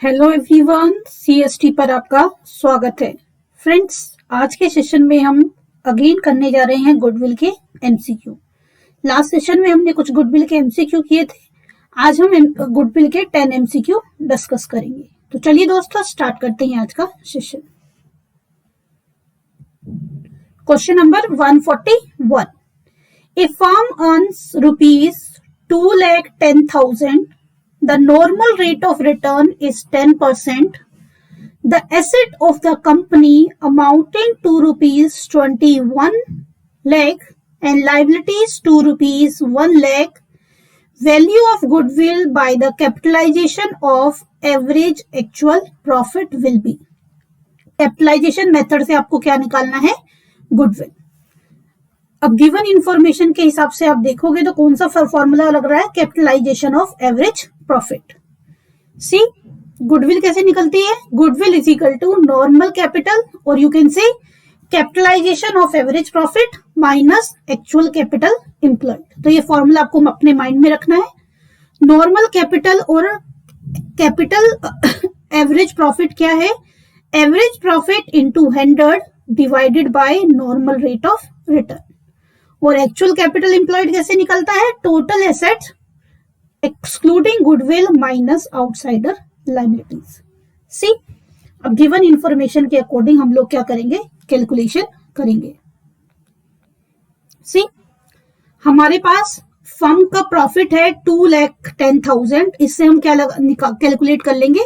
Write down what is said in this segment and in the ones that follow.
Hello everyone, CST पर आपका स्वागत है। फ्रेंड्स, आज के सेशन में हम अगेन करने जा रहे हैं गुडविल के एमसीक्यू। लास्ट सेशन में हमने कुछ गुडविल के एमसीक्यू किए थे। आज हम गुडविल के 10 एमसीक्यू डिस्कस करेंगे। तो चलिए दोस्तों, स्टार्ट करते हैं आज का session. Question number 141। A firm earns ₹2,10,000. The normal rate of return is 10%. The asset of the company amounting to ₹21 lakh and liabilities to ₹1 lakh. Value of goodwill by the capitalization of average actual profit will be. Capitalisation method से आपको क्या निकालना है? Goodwill. अब given information के हिसाब से आप देखोगे तो कौन सा फॉर्मूला लग रहा है? Capitalisation of average profit. See, goodwill कैसे निकलती है? Goodwill is equal to normal capital और you can say capitalisation of average profit minus actual capital employed. तो ये फॉर्मूला आपको अपने माइंड में रखना है। नॉर्मल कैपिटल और कैपिटल एवरेज प्रॉफिट क्या है? Average profit into 100 divided by normal rate of return. और एक्चुअल कैपिटल एम्प्लॉयड कैसे निकलता है? Total assets excluding goodwill minus outsider liabilities. See, अब गिवन इंफॉर्मेशन के अकॉर्डिंग हम लोग क्या करेंगे? कैलकुलेशन करेंगे। सी, हमारे पास फर्म का प्रॉफिट है 2,10,000। इससे हम क्या कैलकुलेट कर लेंगे?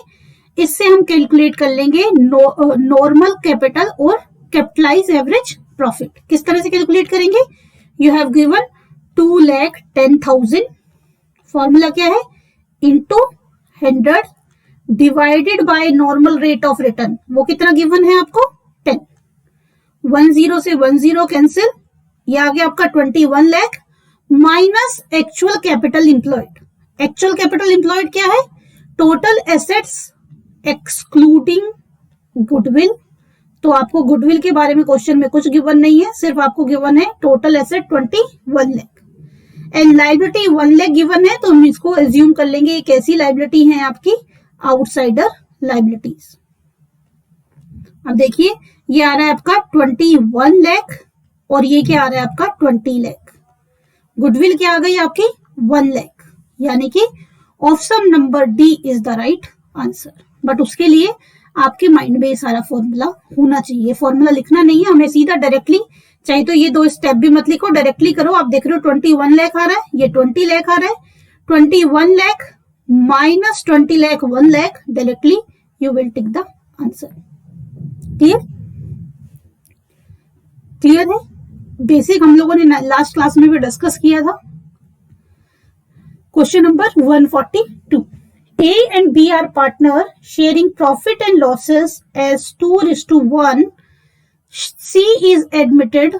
इससे हम कैलकुलेट कर लेंगे नॉर्मल कैपिटल और कैपिटलाइज एवरेज प्रॉफिट। किस तरह से कैलकुलेट करेंगे? यू हैव गिवन 2,10,000, फॉर्मूला क्या है? Into 100 divided by normal rate of return. वो कितना गिवन है आपको? 10। 10 से 10 कैंसिल, ये आ गया आपका 21 lakh minus actual capital employed. Actual capital employed क्या है? Total assets excluding goodwill. तो आपको गुडविल के बारे में क्वेश्चन में कुछ गिवन नहीं है, सिर्फ आपको गिवन है total asset 21 lakh and liability 1 lakh given है। तो हम इसको एज्यूम कर लेंगे ये कैसी लायबिलिटी है? आपकी आउटसाइडर लायबिलिटीज। अब देखिए, ये आ रहा है आपका 21 लाख और ये क्या आ रहा है आपका 20 लाख। गुडविल क्या आ गई आपकी? 1 लाख, यानी कि option number D is the right answer. But उसके लिए आपके माइंड में ये सारा फॉर्मूला होना चाहिए। फॉर्मूला लिखना नहीं है हमें, सीधा डायरेक्टली, चाहे तो ये 2 स्टेप भी मत लिखो, डायरेक्टली करो। आप देख रहे हो 21 लाख आ रहा है, ये 20 लाख आ रहा है। 21 lakh minus 20 lakh 1 lakh, directly you will take the answer. Clear? Clear है? बेसिक हम लोगों ने लास्ट क्लास में भी डिस्कस किया था। Question number 142। A and B are partner sharing profit and losses as 2:1. C is admitted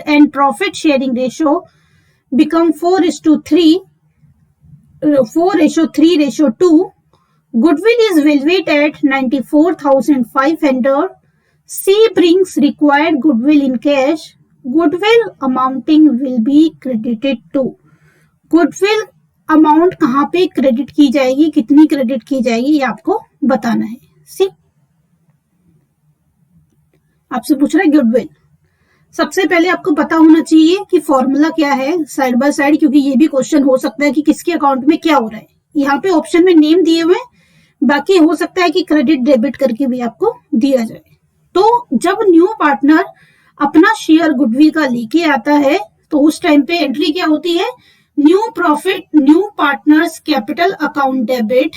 and profit sharing ratio become 4:3, 4:3:2. Goodwill is valued at 94,500. C brings required goodwill in cash. Goodwill amounting will be credited to. Goodwill amount कहां पे credit की जाएगी, कितनी credit की जाएगी, ये आपको बताना है। सी, आपसे पूछ रहा है गुडविल। सबसे पहले आपको पता होना चाहिए कि फॉर्मूला क्या है साइड बाय साइड, क्योंकि ये भी क्वेश्चन हो सकता है कि किसके अकाउंट में क्या हो रहा है। यहाँ पे ऑप्शन में नेम दिए हुए, बाकी हो सकता है कि क्रेडिट डेबिट करके भी आपको दिया जाए। तो जब न्यू पार्टनर अपना शेयर गुडविल का लेके आता है तो उस टाइम पे एंट्री क्या होती है? New profit, new partners capital account debit,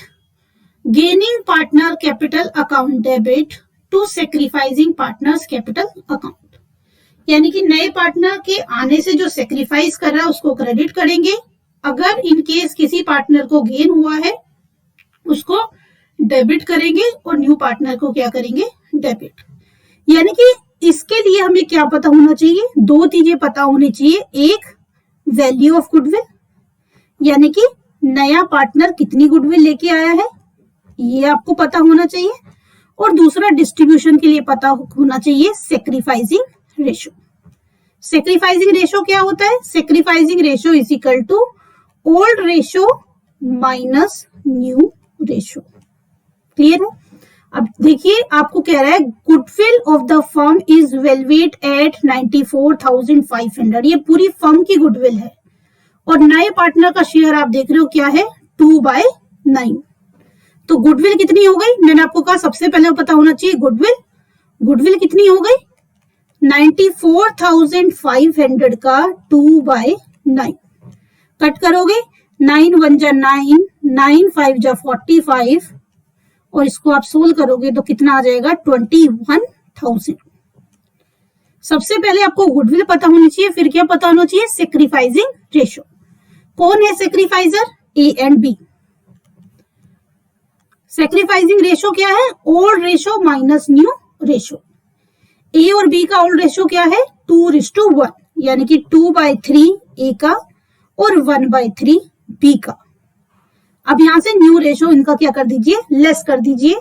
gaining partner capital account debit to sacrificing partners capital account. यानी कि नए पार्टनर के आने से जो सेक्रीफाइस कर रहा है उसको क्रेडिट करेंगे। अगर इन केस किसी पार्टनर को गेन हुआ है उसको डेबिट करेंगे और न्यू पार्टनर को क्या करेंगे? डेबिट। यानी कि इसके लिए हमें क्या पता होना चाहिए? 2 चीजें पता होनी चाहिए। एक, वैल्यू ऑफ गुडविल, यानी कि नया पार्टनर कितनी गुडविल लेके आया है, ये आपको पता होना चाहिए। और दूसरा, डिस्ट्रीब्यूशन के लिए पता होना चाहिए सेक्रीफाइसिंग रेशियो। सेक्रीफाइसिंग रेशियो क्या होता है? Sacrificing ratio is equal to old ratio minus new ratio. Clear है? अब देखिए आपको कह रहा है goodwill of the firm is valuate at 94,500। ये पूरी फर्म की गुडविल है और नए पार्टनर का शेयर आप देख रहे हो क्या है 2/9। तो गुडविल कितनी हो गई? मैंने आपको कहा सबसे पहले पता होना चाहिए गुडविल कितनी हो गई 94,500 का 2/9। कट करोगे 9 1 जा 9, 9 5 जा 45 और इसको आप सोल्व करोगे तो कितना आ जाएगा 21,000। सबसे पहले आपको गुडविल पता होनी चाहिए, फिर क्या पता होना चाहिए सेक्रीफाइसिंग रेशो। कौन है sacrificer? A and B. Sacrificing ratio क्या है? Old ratio minus new ratio. A और बी का ओल्ड रेशो क्या है 2:1, यानी कि 2/3 ए का और 1/3 बी का। अब यहां से न्यू रेशो इनका क्या कर दीजिए लेस कर दीजिए।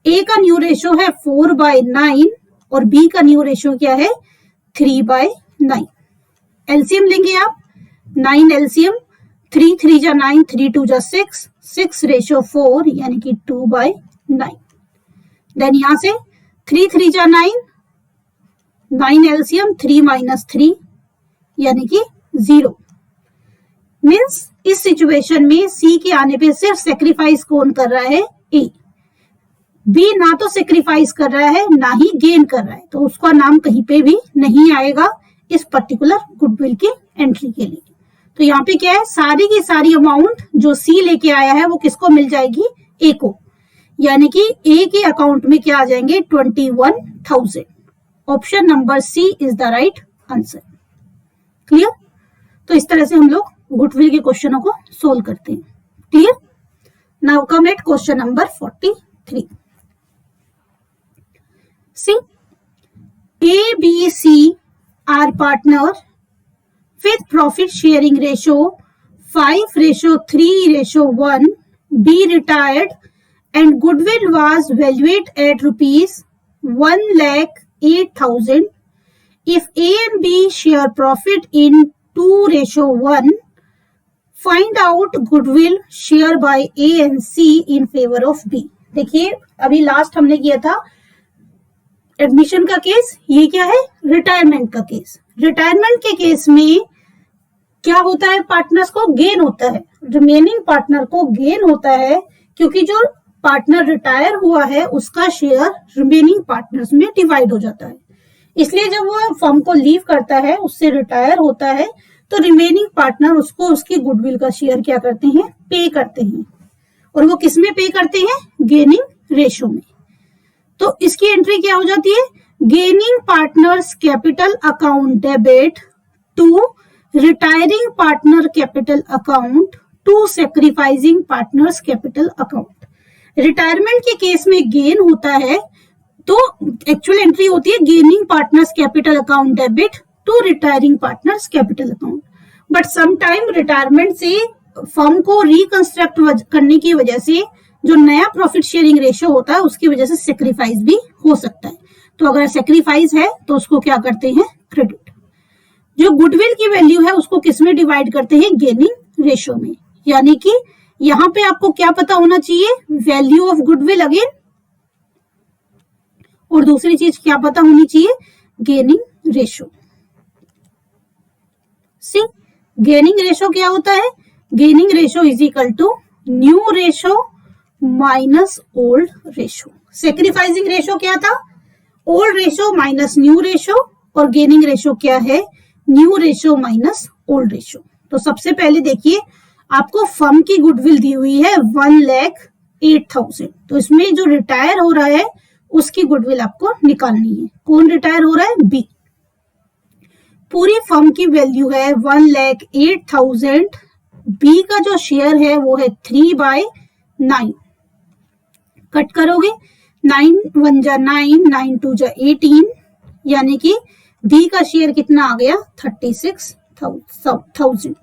ए का न्यू रेशो है 4/9 और बी का न्यू रेशो क्या है 3/9। एलसीएम लेंगे आप 9 एलसीएम 3 3 जा 9, 3 2 जा 6, 6:4 यानी कि 2/9। देन यहां से 3 3 जा 9, 9 एलसीएम 3 - 3 यानी कि 0। मीन्स इस सिचुएशन में सी के आने पे सिर्फ सेक्रीफाइस कौन कर रहा है? ए। बी ना तो सेक्रीफाइस कर रहा है ना ही गेन कर रहा है, तो उसका नाम कहीं पे भी नहीं आएगा इस पर्टिकुलर गुडविल की एंट्री के लिए। तो यहाँ पे क्या है सारी की सारी अमाउंट जो सी लेके आया है वो किसको मिल जाएगी? ए को, यानी कि ए के अकाउंट में क्या आ जाएंगे 21,000। Option number C is the right answer. Clear? तो इस तरह से हम लोग गुडविल के क्वेश्चनों को सोल्व करते हैं। Clear? Now come at question number 43। See A, B, C are partner with profit sharing ratio 5:3:1. B retired and goodwill was valued at rupees 1,08,000. If A and B share profit in 2:1, find out goodwill share by A and C in favor of B. देखिए अभी last हमने किया था admission का case, ये क्या है retirement का केस। रिटायरमेंट के केस में क्या होता है पार्टनर्स को गेन होता है, रिमेनिंग पार्टनर को गेन होता है क्योंकि जो पार्टनर रिटायर हुआ है उसका शेयर रिमेनिंग पार्टनर्स में डिवाइड हो जाता है। इसलिए जब वो फर्म को लीव करता है, उससे रिटायर होता है, तो रिमेनिंग पार्टनर उसको उसकी गुडविल का शेयर क्या करते हैं पे करते हैं। और वो किस में पे करते हैं? गेनिंग रेशो में। तो इसकी एंट्री क्या हो जाती है? Gaining partners capital account debit to retiring partner capital account to sacrificing partners capital account. Retirement के केस में गेन होता है तो एक्चुअल एंट्री होती है gaining partners capital account debit to retiring partners capital account. But sometime retirement से firm को reconstruct करने की वजह से जो नया प्रॉफिट शेयरिंग रेशियो होता है उसकी वजह से सेक्रीफाइस भी हो सकता है। तो अगर सेक्रीफाइस है तो उसको क्या करते हैं? क्रेडिट। जो गुडविल की वैल्यू है उसको किसमें डिवाइड करते हैं? गेनिंग रेशियो में। यानी कि यहां पे आपको क्या पता होना चाहिए? वैल्यू ऑफ गुडविल अगेन, और दूसरी चीज क्या पता होनी चाहिए? Gaining ratio. See gaining ratio क्या होता है? Gaining ratio is equal to new ratio minus old ratio. Sacrificing ratio क्या था? Old ratio minus new ratio, और गेनिंग रेशियो क्या है? New ratio minus old ratio. तो सबसे पहले देखिए आपको फर्म की गुडविल दी हुई है 1,08,000। तो इसमें जो रिटायर हो रहा है उसकी गुडविल आपको निकालनी है। कौन रिटायर हो रहा है? बी। पूरी फर्म की वैल्यू है 1,08,000। बी का जो शेयर है वो है 3/9। कट करोगे 9 1 जा 9, 9 2 जा 18, यानी कि बी का शेयर कितना आ गया? 36,000।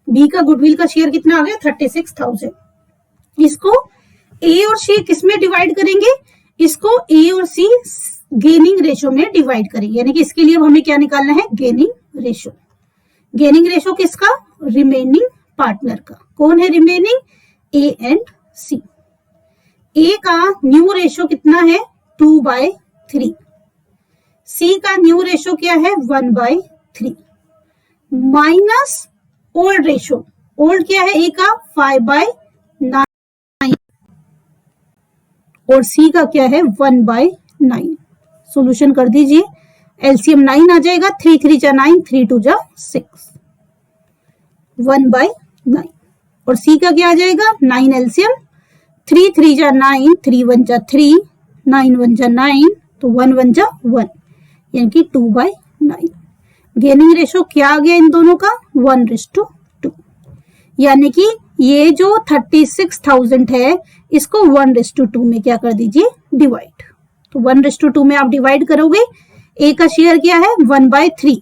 बी का गुडविल का शेयर कितना आ गया? 36,000। इसको ए और सी किसमें डिवाइड करेंगे? इसको ए और सी गेनिंग रेशियो में डिवाइड करेंगे। यानी कि इसके लिए हमें क्या निकालना है? Gaining ratio. गेनिंग रेशियो किसका? रिमेनिंग पार्टनर का। कौन है रिमेनिंग? ए एंड सी। ए का न्यू रेशो कितना है? 2/3। सी का न्यू रेशो क्या है? 1/3 माइनस ओल्ड रेशो। ओल्ड क्या है? ए का 5/9 और सी का क्या है? 1/9। सॉल्यूशन कर दीजिए। एलसीएम 9 आ जाएगा। 3 3 जा 9, 3 2 जा 6, 1/9। और सी का क्या आ जाएगा? 9 एलसीएम 3 3 जा 9, 3 1 जा 3, 9 1 जा 9, तो 1 1 जा 1, यानी कि 2/9। गेनिंग रेशो क्या आ गया इन दोनों का? 1:2। यानी कि ये जो 36,000 है इसको 1:2 में क्या कर दीजिए? डिवाइड। तो 1:2 में आप डिवाइड करोगे। ए का शेयर क्या है? 1/3।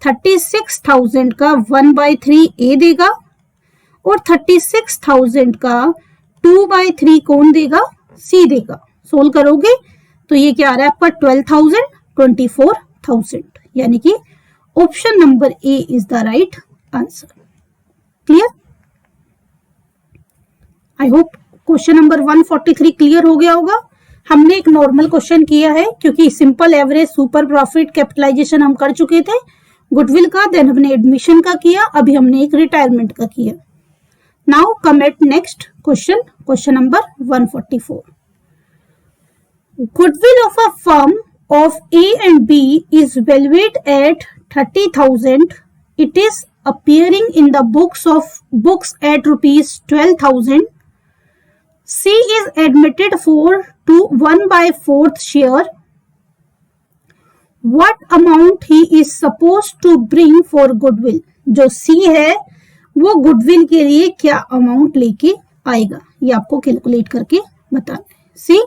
36,000 का 1/3 ए देगा और 36,000 का 2/3 कौन देगा? सी देगा। सोल्व करोगे तो ये क्या आ रहा है आपका? 12,000, 24,000, यानी कि option number A is the right answer. Clear? I hope question number 143 clear हो गया होगा। हमने एक नॉर्मल क्वेश्चन किया है क्योंकि simple average, super profit, capitalisation हम कर चुके थे गुडविल का, देन हमने एडमिशन का किया, अभी हमने एक रिटायरमेंट का किया। Now come at next question, question number 144। Goodwill of a firm of A and B is valued at 30,000. It is appearing in the books at rupees 12,000. C is admitted to 1/4 share. What amount he is supposed to bring for goodwill? जो C है वो goodwill के लिए क्या amount लेके आएगा, ये आपको कैलकुलेट करके बताना है। सी,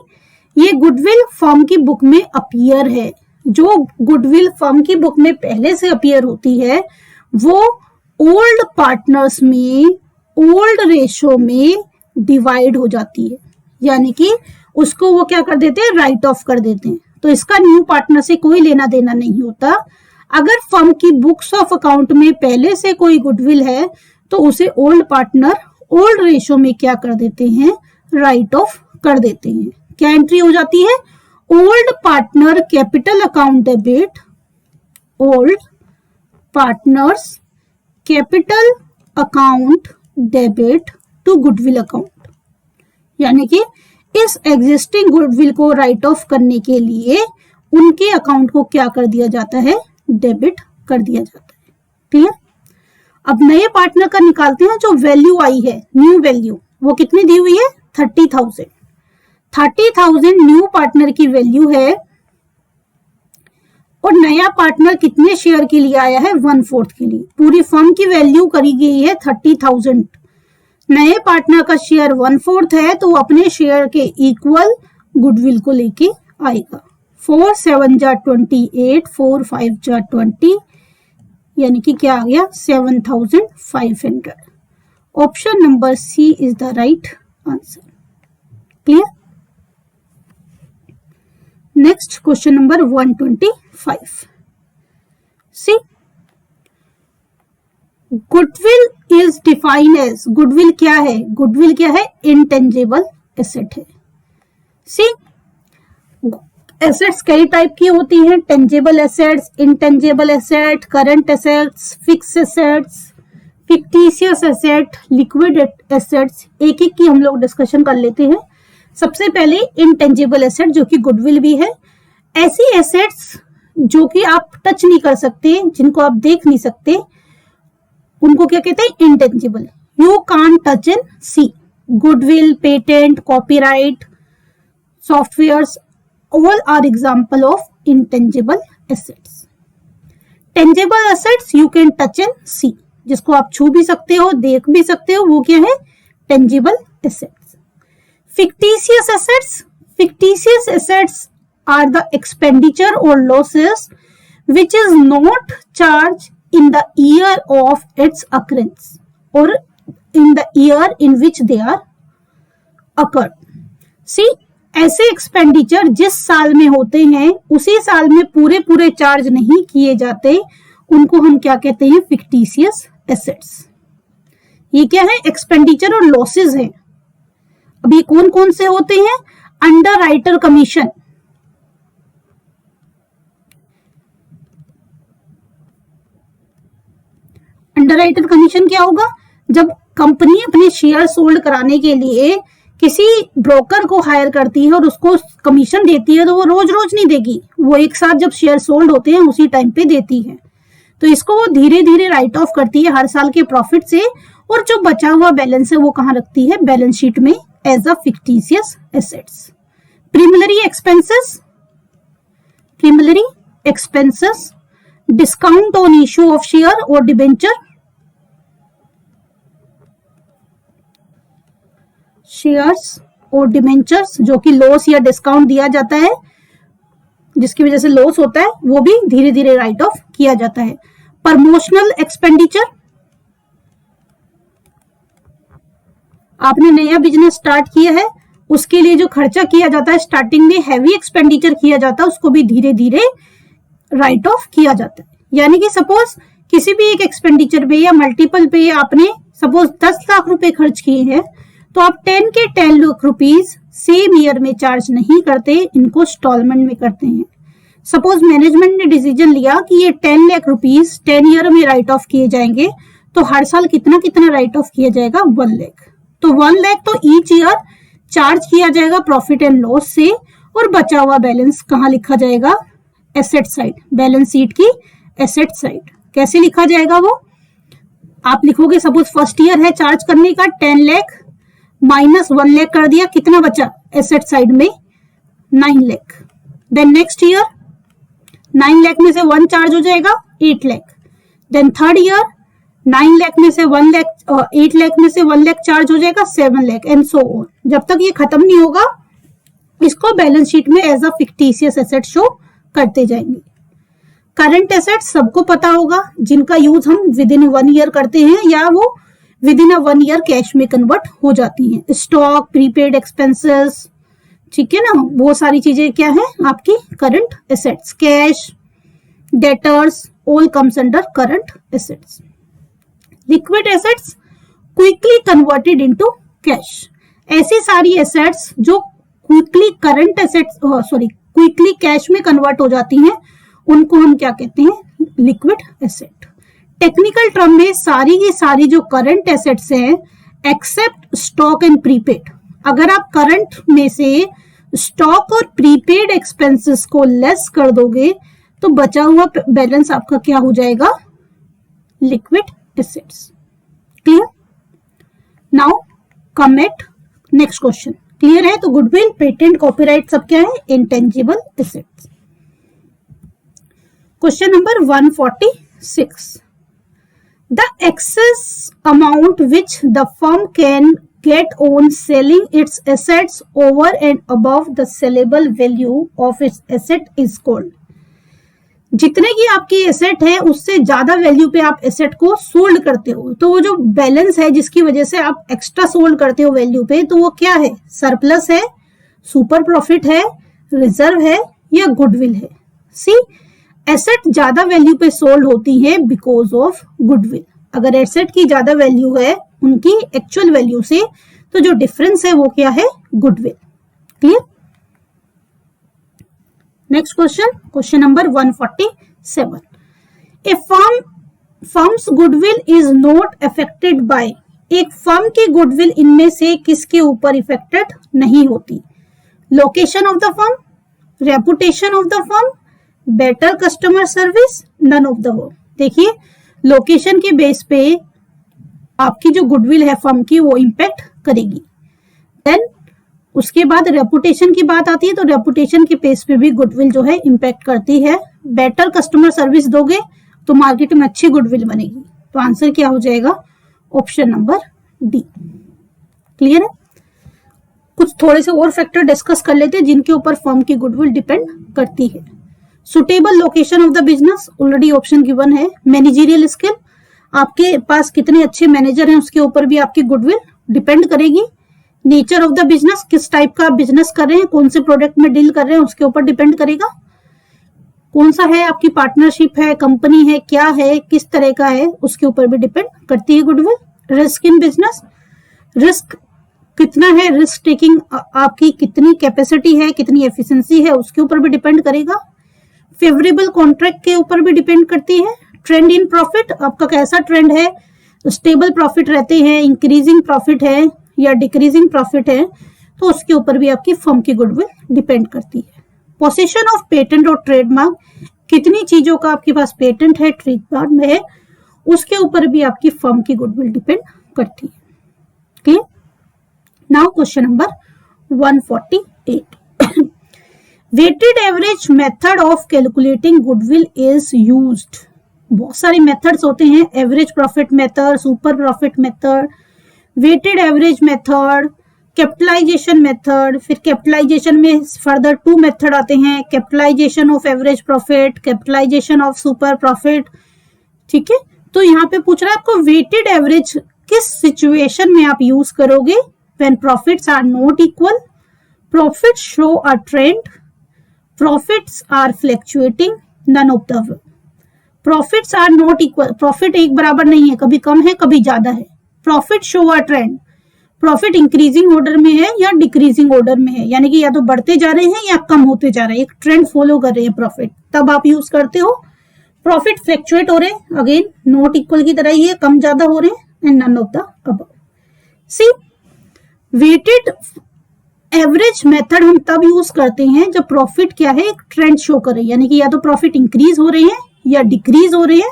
ये गुडविल फर्म की बुक में अपीयर है। जो गुडविल फर्म की बुक में पहले से अपीयर होती है वो ओल्ड पार्टनर्स में ओल्ड रेशो में डिवाइड हो जाती है, यानी कि उसको वो क्या कर देते हैं? राइट ऑफ कर देते हैं। तो इसका न्यू पार्टनर से कोई लेना देना नहीं होता। अगर फर्म की बुक्स ऑफ अकाउंट में पहले से कोई गुडविल है तो उसे ओल्ड पार्टनर ओल्ड रेशो में क्या कर देते हैं? राइट ऑफ कर देते हैं। क्या एंट्री हो जाती है? Old partner capital account debit, old partners capital account debit to goodwill account, यानी कि इस एग्जिस्टिंग गुडविल को राइट ऑफ करने के लिए उनके अकाउंट को क्या कर दिया जाता है? डेबिट कर दिया जाता है। क्लियर? अब नए पार्टनर का निकालते हैं। जो वैल्यू आई है, न्यू वैल्यू, वो कितनी दी हुई है? 30,000। 30,000 न्यू पार्टनर की वैल्यू है और नया पार्टनर कितने शेयर के लिए आया है? 1/4 के लिए। पूरी फर्म की वैल्यू करी गई है 30,000। नए पार्टनर का शेयर 1/4 है तो वो अपने शेयर के इक्वल गुडविल को लेके आएगा। 4 7 जा 28, 4 5 जा 20, यानी कि क्या आ गया? 7,500। Option number C is the right answer. Clear? Next question number 125। See, goodwill is defined as, goodwill क्या है? गुडविल क्या है? इंटेंजिबल एसेट है। सी, एसेट्स कई टाइप की होती हैं, tangible assets, intangible asset, current assets, fix assets, fictitious asset, liquid assets. एक एक की हम लोग डिस्कशन कर लेते हैं। सबसे पहले इंटेंजिबल एसेट जो कि गुडविल भी है। ऐसी एसेट्स जो कि आप टच नहीं कर सकते, जिनको आप देख नहीं सकते, उनको क्या कहते हैं? Intangible. You can't touch in see. Goodwill, patent, copyright, softwares, all are example of intangible assets. Tangible assets you can touch and see, जिसको आप छू भी सकते हो, देख भी सकते हो, वो क्या है? tangible assets. Fictitious assets, fictitious assets are the expenditure or losses which is not charged in the year of its occurrence or in the year in which they are occurred. See, ऐसे expenditure जिस साल में होते हैं उसी साल में पूरे पूरे चार्ज नहीं किए जाते, उनको हम क्या कहते हैं? Fictitious assets. ये क्या है? एक्सपेंडिचर और लॉसेज है। अब ये कौन कौन से होते हैं? Under writer commission, under writer commission क्या होगा? जब कंपनी अपने शेयर सोल्ड कराने के लिए किसी ब्रोकर को हायर करती है और उसको कमीशन देती है, तो वो रोज रोज नहीं देगी, वो एक साथ जब शेयर सोल्ड होते हैं उसी टाइम पे देती है। तो इसको वो धीरे धीरे राइट ऑफ करती है हर साल के प्रॉफिट से, और जो बचा हुआ बैलेंस है वो कहाँ रखती है? बैलेंस शीट में as a fictitious assets. Preliminary expenses, preliminary expenses, discount on issue of share और डिबेंचर, शेयर्स और डिबेंचर्स जो कि लॉस या डिस्काउंट दिया जाता है, जिसकी वजह से लॉस होता है, वो भी धीरे धीरे राइट ऑफ किया जाता है। प्रमोशनल एक्सपेंडिचर, आपने नया बिजनेस स्टार्ट किया है, उसके लिए जो खर्चा किया जाता है स्टार्टिंग में, हैवी एक्सपेंडिचर किया जाता है, उसको भी धीरे धीरे राइट ऑफ किया जाता है। यानी कि सपोज किसी भी एक एक्सपेंडिचर पे या मल्टीपल पे आपने सपोज 10 लाख रुपए खर्च किए हैं, तो आप 10 के 10 लाख रुपीज सेम ईयर में चार्ज नहीं करते, इनको इंस्टॉलमेंट में करते हैं। सपोज मैनेजमेंट ने डिसीजन लिया कि ये 10 लाख रुपीज 10 ईयर में राइट ऑफ किए जाएंगे, तो हर साल कितना कितना राइट ऑफ किया जाएगा? 1 लाख। तो 1 लाख तो ईच ईयर चार्ज किया जाएगा प्रॉफिट एंड लॉस से, और बचा हुआ बैलेंस कहाँ लिखा जाएगा? एसेट साइड, बैलेंस शीट की एसेट साइड। कैसे लिखा जाएगा वो? आप लिखोगे सपोज फर्स्ट ईयर है चार्ज करने का 10 लाख माइनस 1 लाख कर दिया, कितना बचा एसेट साइड में? 9 lakh. Then next year 9 lakh में से 1 चार्ज हो जाएगा 8 lakh. Then third year 9 lakh में से 1 लाख 8 लाख में से 1 लाख चार्ज हो जाएगा 7 लाख एंड सो ऑन। जब तक ये खत्म नहीं होगा, इसको बैलेंस शीट में as a fictitious asset show करते जाएंगे। करंट एसेट सबको पता होगा, जिनका यूज हम विद इन 1 ईयर करते हैं या वो विद इन 1 ईयर कैश में कन्वर्ट हो जाती हैं। स्टॉक, प्रीपेड एक्सपेंसेस, ठीक है ना, वो सारी चीजें क्या है आपकी current assets. Cash, debtors, all comes under current assets. Liquid assets quickly converted into cash, ऐसी सारी एसेट्स जो quickly current assets quickly cash में कन्वर्ट हो जाती हैं, उनको हम क्या कहते हैं? Liquid asset. टेक्निकल टर्म में सारी की सारी जो करंट एसेट्स हैं एक्सेप्ट स्टॉक एंड प्रीपेड, अगर आप करंट में से स्टॉक और प्रीपेड एक्सपेंसेस को लेस कर दोगे तो बचा हुआ बैलेंस आपका क्या हो जाएगा? Liquid assets. Clear? Now come at next question. Clear है? तो गुडविल, पेटेंट, कॉपीराइट सब क्या है? Intangible assets. Question number 146। The excess amount which the firm can get on selling its assets over and above the sellable value of its asset is called। जितने की आपकी asset है उससे ज्यादा value पे आप एसेट को सोल्ड करते हो, तो वो जो बैलेंस है जिसकी वजह से आप एक्स्ट्रा सोल्ड करते हो वैल्यू पे, तो वो क्या है? सरप्लस है, सुपर प्रॉफिट है, रिजर्व है या गुडविल है? सी, एसेट ज्यादा वैल्यू पे सोल्ड होती है बिकॉज ऑफ गुडविल। अगर एसेट की ज्यादा वैल्यू है उनकी एक्चुअल वैल्यू से, तो जो डिफरेंस है वो क्या है? Goodwill. Clear? Next question, question number 147। A firm's goodwill is not affected by, एक फर्म की गुडविल इनमें से किसके ऊपर इफेक्टेड नहीं होती? Location of the firm, reputation of the firm, better customer service, none of the above. देखिए, location के बेस पे आपकी जो गुडविल है फर्म की वो इंपैक्ट करेगी। देन उसके बाद रेपुटेशन की बात आती है, तो रेपुटेशन के बेस पे भी गुडविल जो है इंपैक्ट करती है। बेटर कस्टमर सर्विस दोगे तो मार्केट में अच्छी गुडविल बनेगी। तो आंसर क्या हो जाएगा? Option number D. क्लियर है? कुछ थोड़े से और फैक्टर डिस्कस कर लेते हैं जिनके ऊपर फर्म की गुडविल डिपेंड करती है। Suitable location of the business, already option given है। मैनेजरियल स्किल, आपके पास कितने अच्छे मैनेजर हैं उसके ऊपर भी आपकी गुडविल डिपेंड करेगी। नेचर ऑफ द बिजनेस, किस टाइप का बिजनेस कर रहे हैं, कौन से प्रोडक्ट में डील कर रहे हैं उसके ऊपर डिपेंड करेगा। कौन सा है, आपकी पार्टनरशिप है, कंपनी है, क्या है, किस तरह का है, उसके ऊपर भी डिपेंड करती है goodwill. Risk in business, risk कितना है, रिस्क टेकिंग आपकी कितनी कैपेसिटी है, कितनी एफिशिएंसी है, उसके ऊपर भी डिपेंड करेगा। फेवरेबल कॉन्ट्रैक्ट के ऊपर भी डिपेंड करती है। ट्रेंड इन प्रॉफिट, आपका कैसा ट्रेंड है, स्टेबल प्रॉफिट रहते हैं, इंक्रीजिंग प्रॉफिट है या डिक्रीजिंग प्रॉफिट है, तो उसके ऊपर भी आपकी फर्म की गुडविल डिपेंड करती है। पोजीशन ऑफ पेटेंट और ट्रेडमार्क, कितनी चीजों का आपके पास पेटेंट है, ट्रेडमार्क है, उसके ऊपर भी आपकी फर्म की गुडविल डिपेंड करती है। Clear? Now question number 148 weighted average method of calculating goodwill is used. बहुत सारे मेथड्स होते हैं, average profit method, super profit method, weighted average method, capitalisation method, फिर कैपिटलाइजेशन में फर्दर 2 मेथड आते हैं, capitalisation of average profit, capitalisation of super profit. ठीक है, तो यहाँ पे पूछ रहा है आपको वेटेड एवरेज किस सिचुएशन में आप यूज करोगे? When profits are not equal, profits show a trend, profits are fluctuating, none of the above. Profits are not equal, profit एक बराबर नहीं है, कभी कम है कभी ज्यादा है। Profit show a trend, profit increasing order में है या डिक्रीजिंग ऑर्डर में है, यानी कि या तो बढ़ते जा रहे हैं या कम होते जा रहे हैं, एक ट्रेंड फॉलो कर रहे हैं प्रॉफिट, तब आप यूज करते हो। प्रॉफिट फ्लक्चुएट हो रहे हैं, अगेन नॉट इक्वल की तरह ही है, कम ज्यादा हो रहे हैं, and none of the above. See weighted average method हम तब यूज करते हैं जब प्रॉफिट क्या है, एक ट्रेंड शो करे, यानी कि या तो प्रॉफिट इंक्रीज हो रहे हैं या डिक्रीज हो रहे हैं।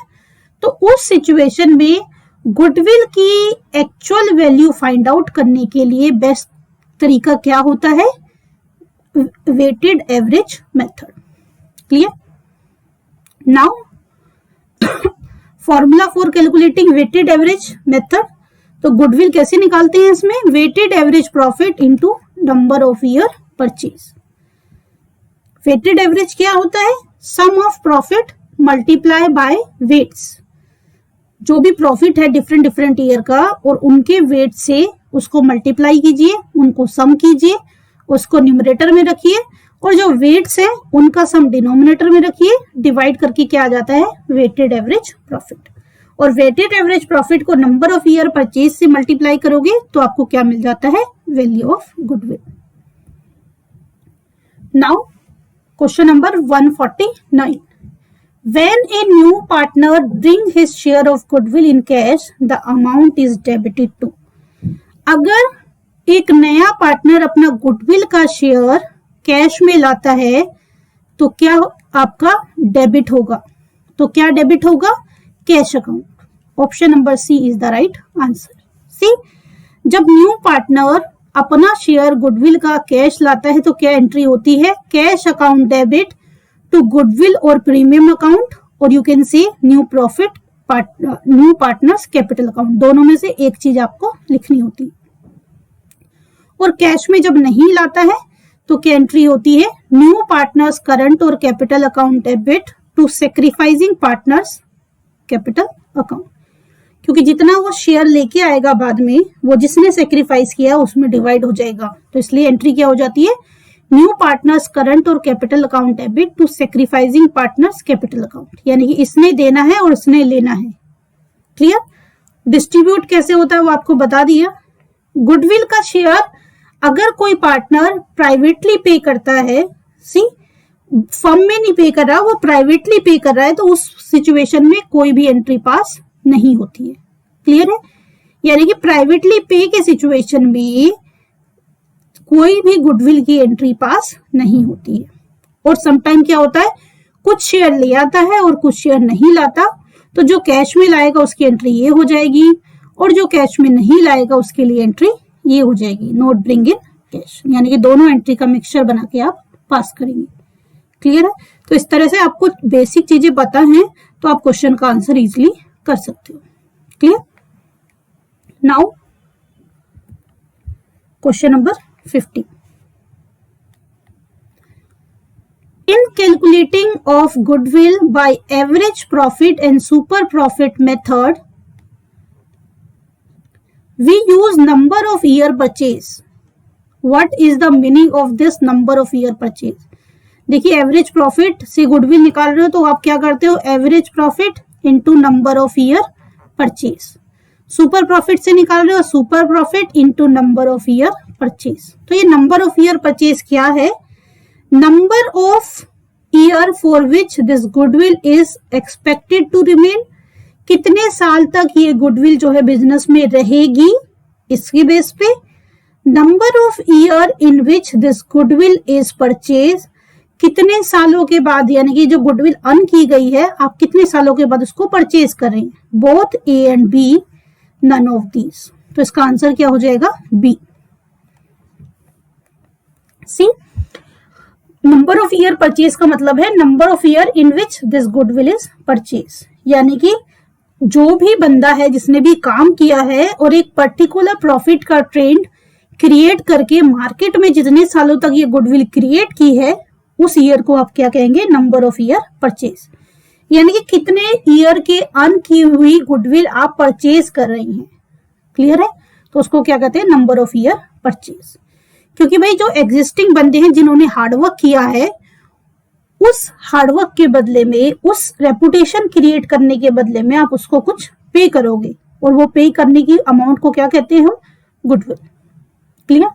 तो उस सिचुएशन में गुडविल की एक्चुअल वैल्यू फाइंड आउट करने के लिए बेस्ट तरीका क्या होता है? Weighted average method. Clear? Now formula for calculating weighted average method, तो गुडविल कैसे निकालते हैं इसमें? Weighted average profit into number of year purchase. Weighted average क्या होता है? Sum of profit multiply by weights. जो भी प्रॉफिट है डिफरेंट डिफरेंट ईयर का, और उनके वेट से उसको मल्टीप्लाई कीजिए, उनको सम कीजिए, उसको न्यूमरेटर में रखिए, और जो वेट्स है उनका सम डिनोमिनेटर में रखिए, डिवाइड करके क्या आ जाता है? Weighted average profit. और वेटेड एवरेज प्रॉफिट को नंबर ऑफ ईयर परचेज से मल्टीप्लाई करोगे तो आपको क्या मिल जाता है? Value of goodwill. Now question number 149 When a new partner bring his share of goodwill in cash, the amount is debited to। अगर एक नया पार्टनर अपना गुडविल का शेयर कैश में लाता है तो क्या आपका डेबिट होगा? तो क्या डेबिट होगा? Cash account. Option number C is the right answer. See, जब न्यू पार्टनर अपना शेयर गुडविल का कैश लाता है तो क्या एंट्री होती है? Cash account debit to goodwill और प्रीमियम अकाउंट, और you can say new profit new partners capital account, दोनों में से एक चीज आपको लिखनी होती है। और कैश में जब नहीं लाता है तो क्या एंट्री होती है? न्यू पार्टनर्स करंट और capital account debit to sacrificing partners capital account, क्योंकि जितना वो शेयर लेके आएगा बाद में, वो जिसने सेक्रीफाइस किया उसमें डिवाइड हो जाएगा, तो इसलिए एंट्री क्या हो जाती है? न्यू पार्टनर्स करंट और capital account debit to sacrificing partners capital account, यानी कि इसने देना है और इसने लेना है। क्लियर? डिस्ट्रीब्यूट कैसे होता है वो आपको बता दिया। गुडविल का शेयर अगर कोई पार्टनर प्राइवेटली पे करता है, सी फर्म में नहीं पे कर रहा, वो प्राइवेटली पे कर रहा है, तो उस सिचुएशन में कोई भी एंट्री पास नहीं होती है। क्लियर है? यानी कि प्राइवेटली पे के सिचुएशन में कोई भी गुडविल की एंट्री पास नहीं होती है। और समटाइम क्या होता है, कुछ शेयर ले आता है और कुछ शेयर नहीं लाता, तो जो कैश में लाएगा उसकी एंट्री ये हो जाएगी, और जो कैश में नहीं लाएगा उसके लिए एंट्री ये हो जाएगी, नॉट ब्रिंग इन कैश, यानी कि दोनों एंट्री का मिक्सचर बना के आप पास करेंगे। क्लियर है? तो इस तरह से आपको बेसिक चीजें पता हैं तो आप क्वेश्चन का आंसर इजिली कर सकते हो। Clear? Now question number 50। In calculating of goodwill by average profit and super profit method, we use number of year purchase. What is the meaning of this number of year purchase? देखिए, average profit से goodwill निकाल रहे हो तो आप क्या करते हो? Average profit into number of year purchase. Super profit से निकाल रहे हो, super profit into number of year purchase. तो ये नंबर ऑफ ईयर परचेज क्या है? Number of year for which this goodwill is expected to remain, कितने साल तक ये गुडविल जो है बिजनेस में रहेगी, इसके बेस पे। Number of year in which this goodwill is purchase, कितने सालों के बाद, यानी कि जो गुडविल अर्न की गई है आप कितने सालों के बाद उसको परचेज कर रहे हैं। Both A and B, none of these. तो इसका आंसर क्या हो जाएगा? B. See, number of year purchase का मतलब है number of year in which this goodwill is purchase, यानी कि जो भी बंदा है जिसने भी काम किया है और एक पर्टिकुलर प्रॉफिट का ट्रेंड क्रिएट करके मार्केट में जितने सालों तक ये गुडविल क्रिएट की है, उस ईयर को आप क्या कहेंगे? Number of year purchase. यानी कि कितने ईयर के अर्न की हुई गुडविल आप परचेज कर रहे हैं। क्लियर है? तो उसको क्या कहते हैं? Number of year purchase. क्योंकि भाई जो एग्जिस्टिंग बंदे हैं जिन्होंने हार्डवर्क किया है, उस हार्डवर्क के बदले में, उस रेपुटेशन क्रिएट करने के बदले में आप उसको कुछ पे करोगे, और वो पे करने की अमाउंट को क्या कहते हैं हम? गुडविल। क्लियर?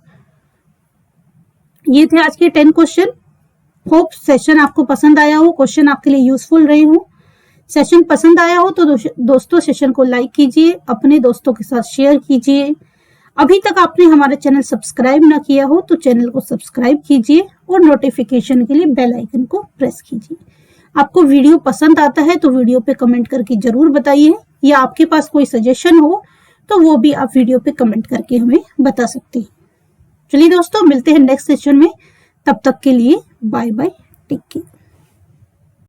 ये थे आज के 10 क्वेश्चन। होप सेशन आपको पसंद आया हो, क्वेश्चन आपके लिए यूजफुल रहे हो। सेशन पसंद आया हो तो दोस्तों सेशन को लाइक कीजिए, अपने दोस्तों के साथ शेयर कीजिए। अभी तक आपने हमारा चैनल सब्सक्राइब ना किया हो तो चैनल को सब्सक्राइब कीजिए और नोटिफिकेशन के लिए बेल आइकन को प्रेस कीजिए। आपको वीडियो पसंद आता है तो वीडियो पे कमेंट करके जरूर बताइए, या आपके पास कोई सजेशन हो तो वो भी आप वीडियो पे कमेंट करके हमें बता सकते हैं। चलिए दोस्तों, मिलते हैं नेक्स्ट सेशन में। तब तक के लिए बाय बाय, टेक केयर।